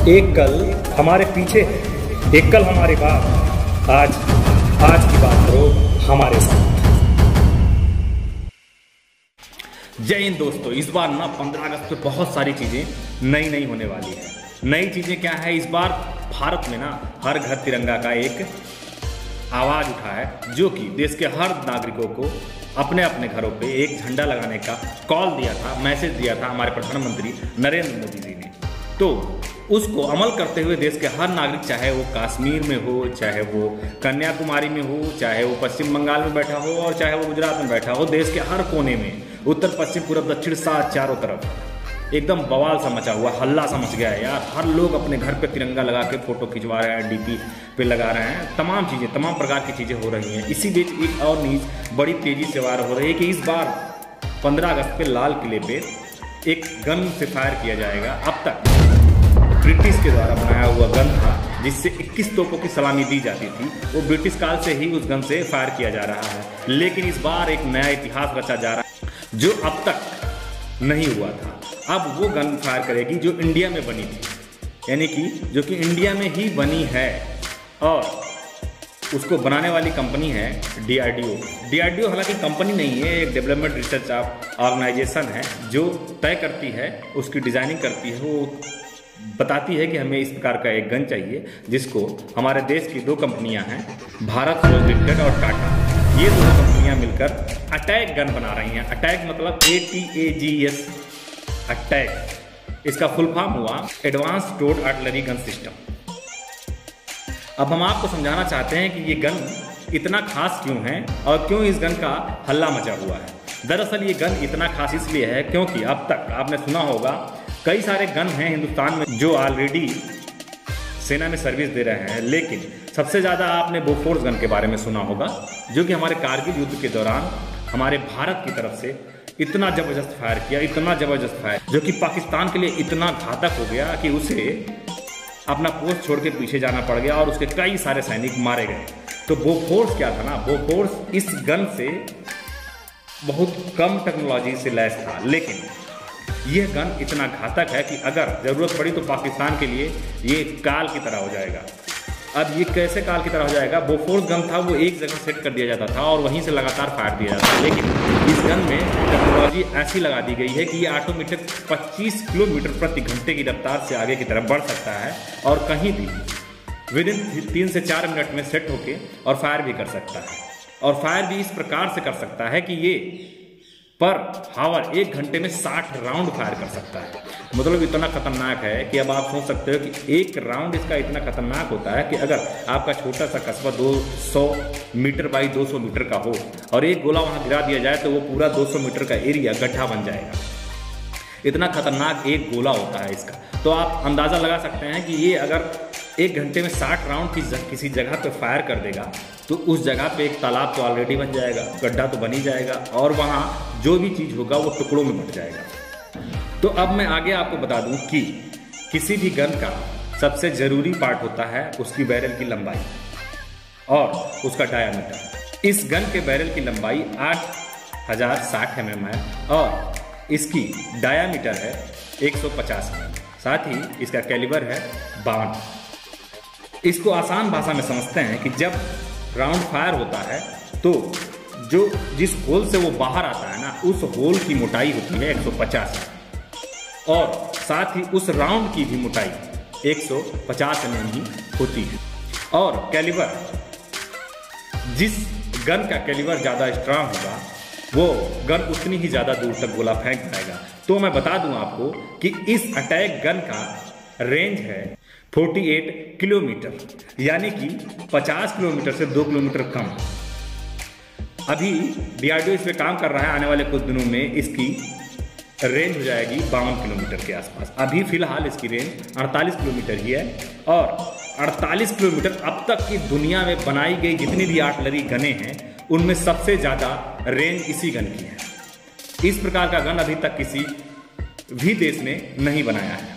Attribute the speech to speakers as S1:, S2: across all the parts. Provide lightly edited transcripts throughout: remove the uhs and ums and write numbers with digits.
S1: एक कल हमारे पीछे है, एक कल हमारे बाद, आज की बात करो हमारे साथ। जय हिंद दोस्तों। इस बार ना 15 अगस्त पे बहुत सारी चीज़ें नई होने वाली है। नई चीज़ें क्या है, इस बार भारत में ना हर घर तिरंगा का एक आवाज़ उठा है, जो कि देश के हर नागरिकों को अपने अपने घरों पे एक झंडा लगाने का कॉल दिया था, मैसेज दिया था हमारे प्रधानमंत्री नरेंद्र मोदी जी ने। तो उसको अमल करते हुए देश के हर नागरिक, चाहे वो कश्मीर में हो, चाहे वो कन्याकुमारी में हो, चाहे वो पश्चिम बंगाल में बैठा हो और चाहे वो गुजरात में बैठा हो, देश के हर कोने में, उत्तर पश्चिम पूर्व दक्षिण सात चारों तरफ एकदम बवाल सा मचा हुआ, हल्ला सा मच गया है यार। हर लोग अपने घर पे तिरंगा लगा के फोटो खिंचवा रहे हैं, डीपी पे लगा रहे हैं, तमाम चीज़ें, तमाम प्रकार की चीज़ें हो रही हैं। इसी बीच एक और न्यूज़ बड़ी तेज़ी से वायरल हो रही है कि इस बार 15 अगस्त पे लाल किले पे एक गन से फायर किया जाएगा। अब तक ब्रिटिश के द्वारा बनाया हुआ गन था, जिससे 21 तोपों की सलामी दी जाती थी। वो ब्रिटिश काल से ही उस गन से फायर किया जा रहा है, लेकिन इस बार एक नया इतिहास रचा जा रहा है जो अब तक नहीं हुआ था। अब वो गन फायर करेगी जो इंडिया में बनी थी, यानी कि जो कि इंडिया में ही बनी है, और उसको बनाने वाली कंपनी है DRDO। DRDO हालांकि कंपनी नहीं है, एक डेवलपमेंट रिसर्च ऑर्गेनाइजेशन है जो तय करती है, उसकी डिज़ाइनिंग करती है, वो बताती है कि हमें इस प्रकार का एक गन चाहिए, जिसको हमारे देश की दो कंपनियां हैं, भारत फोर्ज लिमिटेड और टाटा, ये दोनों कंपनियां मिलकर अटैक गन बना रही हैं। अटैक मतलब ATAGS, अटैक। इसका फुल फॉर्म हुआ advance towed artillery gun system. अब हम आपको समझाना चाहते हैं कि ये गन इतना खास क्यों है और क्यों इस गन का हल्ला मचा हुआ है। दरअसल ये गन इतना खास इसलिए है क्योंकि अब तक आपने सुना होगा कई सारे गन हैं हिंदुस्तान में जो ऑलरेडी सेना में सर्विस दे रहे हैं, लेकिन सबसे ज़्यादा आपने बोफोर्स गन के बारे में सुना होगा, जो कि हमारे कारगिल युद्ध के दौरान हमारे भारत की तरफ से इतना ज़बरदस्त फायर किया, इतना ज़बरदस्त फायर, जो कि पाकिस्तान के लिए इतना घातक हो गया कि उसे अपना पोस्ट छोड़ के पीछे जाना पड़ गया और उसके कई सारे सैनिक मारे गए। तो बोफोर्स क्या था ना, बोफोर्स इस गन से बहुत कम टेक्नोलॉजी से लैस था, लेकिन यह गन इतना घातक है कि अगर ज़रूरत पड़ी तो पाकिस्तान के लिए ये काल की तरह हो जाएगा। अब ये कैसे काल की तरह हो जाएगा? बोफोर्स गन था, वो एक जगह सेट कर दिया जाता था और वहीं से लगातार फायर दिया जाता था, लेकिन इस गन में टेक्नोलॉजी ऐसी लगा दी गई है कि ये ऑटोमेटिक 25 किलोमीटर प्रति घंटे की रफ्तार से आगे की तरफ बढ़ सकता है और कहीं भी विदिन 3 से 4 मिनट में सेट होके और फायर भी कर सकता है। और फायर भी इस प्रकार से कर सकता है कि ये पर हावर 1 घंटे में 60 राउंड फायर कर सकता है। मतलब इतना खतरनाक है कि अब आप सोच सकते हो कि एक राउंड इसका इतना खतरनाक होता है कि अगर आपका छोटा सा कस्बा 200 मीटर बाई 200 मीटर का हो और एक गोला वहां गिरा दिया जाए तो वो पूरा 200 मीटर का एरिया गड्ढा बन जाएगा। इतना खतरनाक एक गोला होता है इसका। तो आप अंदाज़ा लगा सकते हैं कि ये अगर 1 घंटे में 60 राउंड किसी जगह पे फायर कर देगा तो उस जगह पे एक तालाब तो ऑलरेडी बन जाएगा, गड्ढा तो बन ही जाएगा और वहाँ जो भी चीज़ होगा वो टुकड़ों में बट जाएगा। तो अब मैं आगे आपको बता दूं कि किसी भी गन का सबसे ज़रूरी पार्ट होता है उसकी बैरल की लंबाई और उसका डायामीटर। इस गन के बैरल की लंबाई 8060 mm है और इसकी डायामीटर है 150 mm। साथ ही इसका कैलिबर है 52। इसको आसान भाषा में समझते हैं कि जब राउंड फायर होता है तो जिस होल से वो बाहर आता है ना, उस होल की मोटाई होती है 150 और साथ ही उस राउंड की भी मोटाई 150 mm ही होती है। और कैलिबर, जिस गन का कैलिबर ज़्यादा स्ट्रांग होगा वो गन उतनी ही ज़्यादा दूर तक गोला फेंक पाएगा। तो मैं बता दूं आपको कि इस अटैक गन का रेंज है 48 किलोमीटर, यानी कि 50 किलोमीटर से 2 किलोमीटर कम। अभी DRDO इस पे काम कर रहा है, आने वाले कुछ दिनों में इसकी रेंज हो जाएगी 52 किलोमीटर के आसपास। अभी फिलहाल इसकी रेंज 48 किलोमीटर ही है और 48 किलोमीटर अब तक की दुनिया में बनाई गई जितनी भी आर्टिलरी गनें हैं उनमें सबसे ज़्यादा रेंज इसी गन की है। इस प्रकार का गन अभी तक किसी भी देश ने नहीं बनाया है।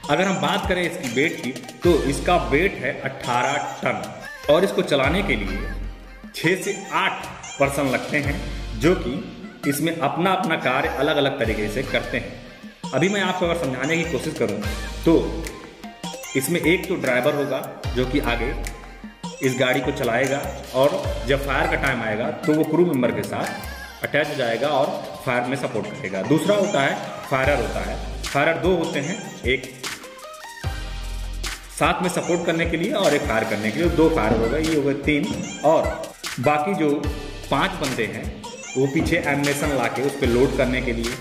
S1: अगर हम बात करें इसकी वेट की तो इसका वेट है 18 टन और इसको चलाने के लिए 6 से 8 पर्सन लगते हैं, जो कि इसमें अपना अपना कार्य अलग अलग तरीके से करते हैं। अभी मैं आपको अगर समझाने की कोशिश करूं तो इसमें एक तो ड्राइवर होगा जो कि आगे इस गाड़ी को चलाएगा और जब फायर का टाइम आएगा तो वो क्रू मेंबर के साथ अटैच हो जाएगा और फायर में सपोर्ट करेगा। दूसरा होता है फायरर होता है। फायरर दो होते हैं, एक साथ में सपोर्ट करने के लिए और एक फायर करने के लिए। दो फायर हो गए, ये हो गए 3। और बाकी जो 5 बंदे हैं वो पीछे एमिनेशन ला के उस पर लोड करने के लिए।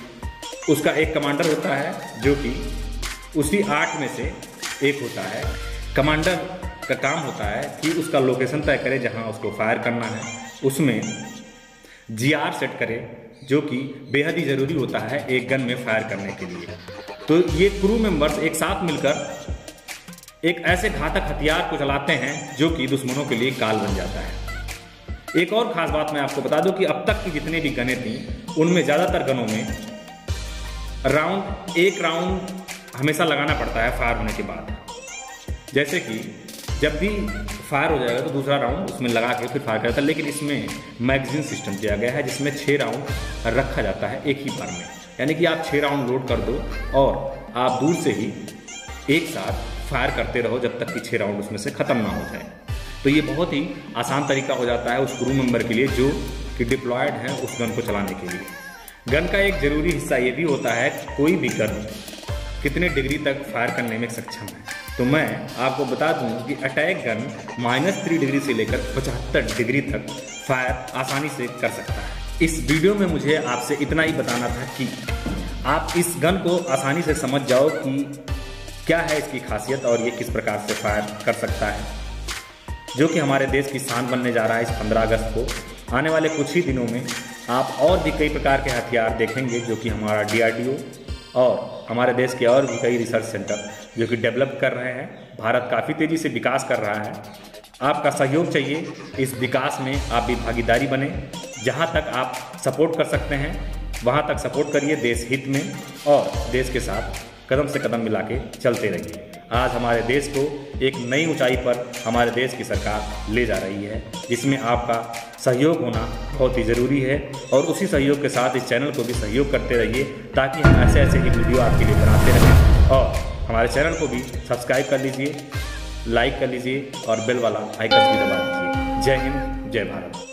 S1: उसका एक कमांडर होता है जो कि उसी 8 में से एक होता है। कमांडर का काम होता है कि उसका लोकेशन तय करे जहां उसको फायर करना है, उसमें GR सेट करे, जो कि बेहद ही ज़रूरी होता है एक गन में फायर करने के लिए। तो ये क्रू मेंबर्स एक साथ मिलकर एक ऐसे घातक हथियार को चलाते हैं जो कि दुश्मनों के लिए काल बन जाता है। एक और ख़ास बात मैं आपको बता दूं कि अब तक की जितनी भी गनें थी उनमें ज़्यादातर गनों में एक राउंड हमेशा लगाना पड़ता है फायर होने के बाद। जैसे कि जब भी फायर हो जाएगा तो दूसरा राउंड उसमें लगा के फिर फायर करता है, लेकिन इसमें मैगजीन सिस्टम दिया गया है जिसमें 6 राउंड रखा जाता है एक ही बार में। यानी कि आप 6 राउंड लोड कर दो और आप दूर से ही एक साथ फायर करते रहो जब तक कि 6 राउंड उसमें से ख़त्म ना हो जाए। तो ये बहुत ही आसान तरीका हो जाता है उस क्रू मेंबर के लिए जो कि डिप्लॉयड है उस गन को चलाने के लिए। गन का एक ज़रूरी हिस्सा ये भी होता है कोई भी गन कितने डिग्री तक फायर करने में सक्षम है। तो मैं आपको बता दूं कि अटैक गन -3 डिग्री से लेकर 75 डिग्री तक फायर आसानी से कर सकता है। इस वीडियो में मुझे आपसे इतना ही बताना था कि आप इस गन को आसानी से समझ जाओ कि क्या है इसकी खासियत और ये किस प्रकार से फायर कर सकता है, जो कि हमारे देश की शान बनने जा रहा है इस 15 अगस्त को। आने वाले कुछ ही दिनों में आप और भी कई प्रकार के हथियार देखेंगे जो कि हमारा DRDO और हमारे देश के और भी कई रिसर्च सेंटर जो कि डेवलप कर रहे हैं। भारत काफ़ी तेज़ी से विकास कर रहा है। आपका सहयोग चाहिए इस विकास में, आप भी भागीदारी बने। जहां तक आप सपोर्ट कर सकते हैं वहां तक सपोर्ट करिए देश हित में, और देश के साथ कदम से कदम मिला के चलते रहिए। आज हमारे देश को एक नई ऊंचाई पर हमारे देश की सरकार ले जा रही है, जिसमें आपका सहयोग होना बहुत ही ज़रूरी है। और उसी सहयोग के साथ इस चैनल को भी सहयोग करते रहिए ताकि हम ऐसे ऐसे ही वीडियो आपके लिए बनाते रहें। और हमारे चैनल को भी सब्सक्राइब कर लीजिए, लाइक कर लीजिए और बेल वाला आइकन भी दबा दीजिए। जय हिंद, जय भारत।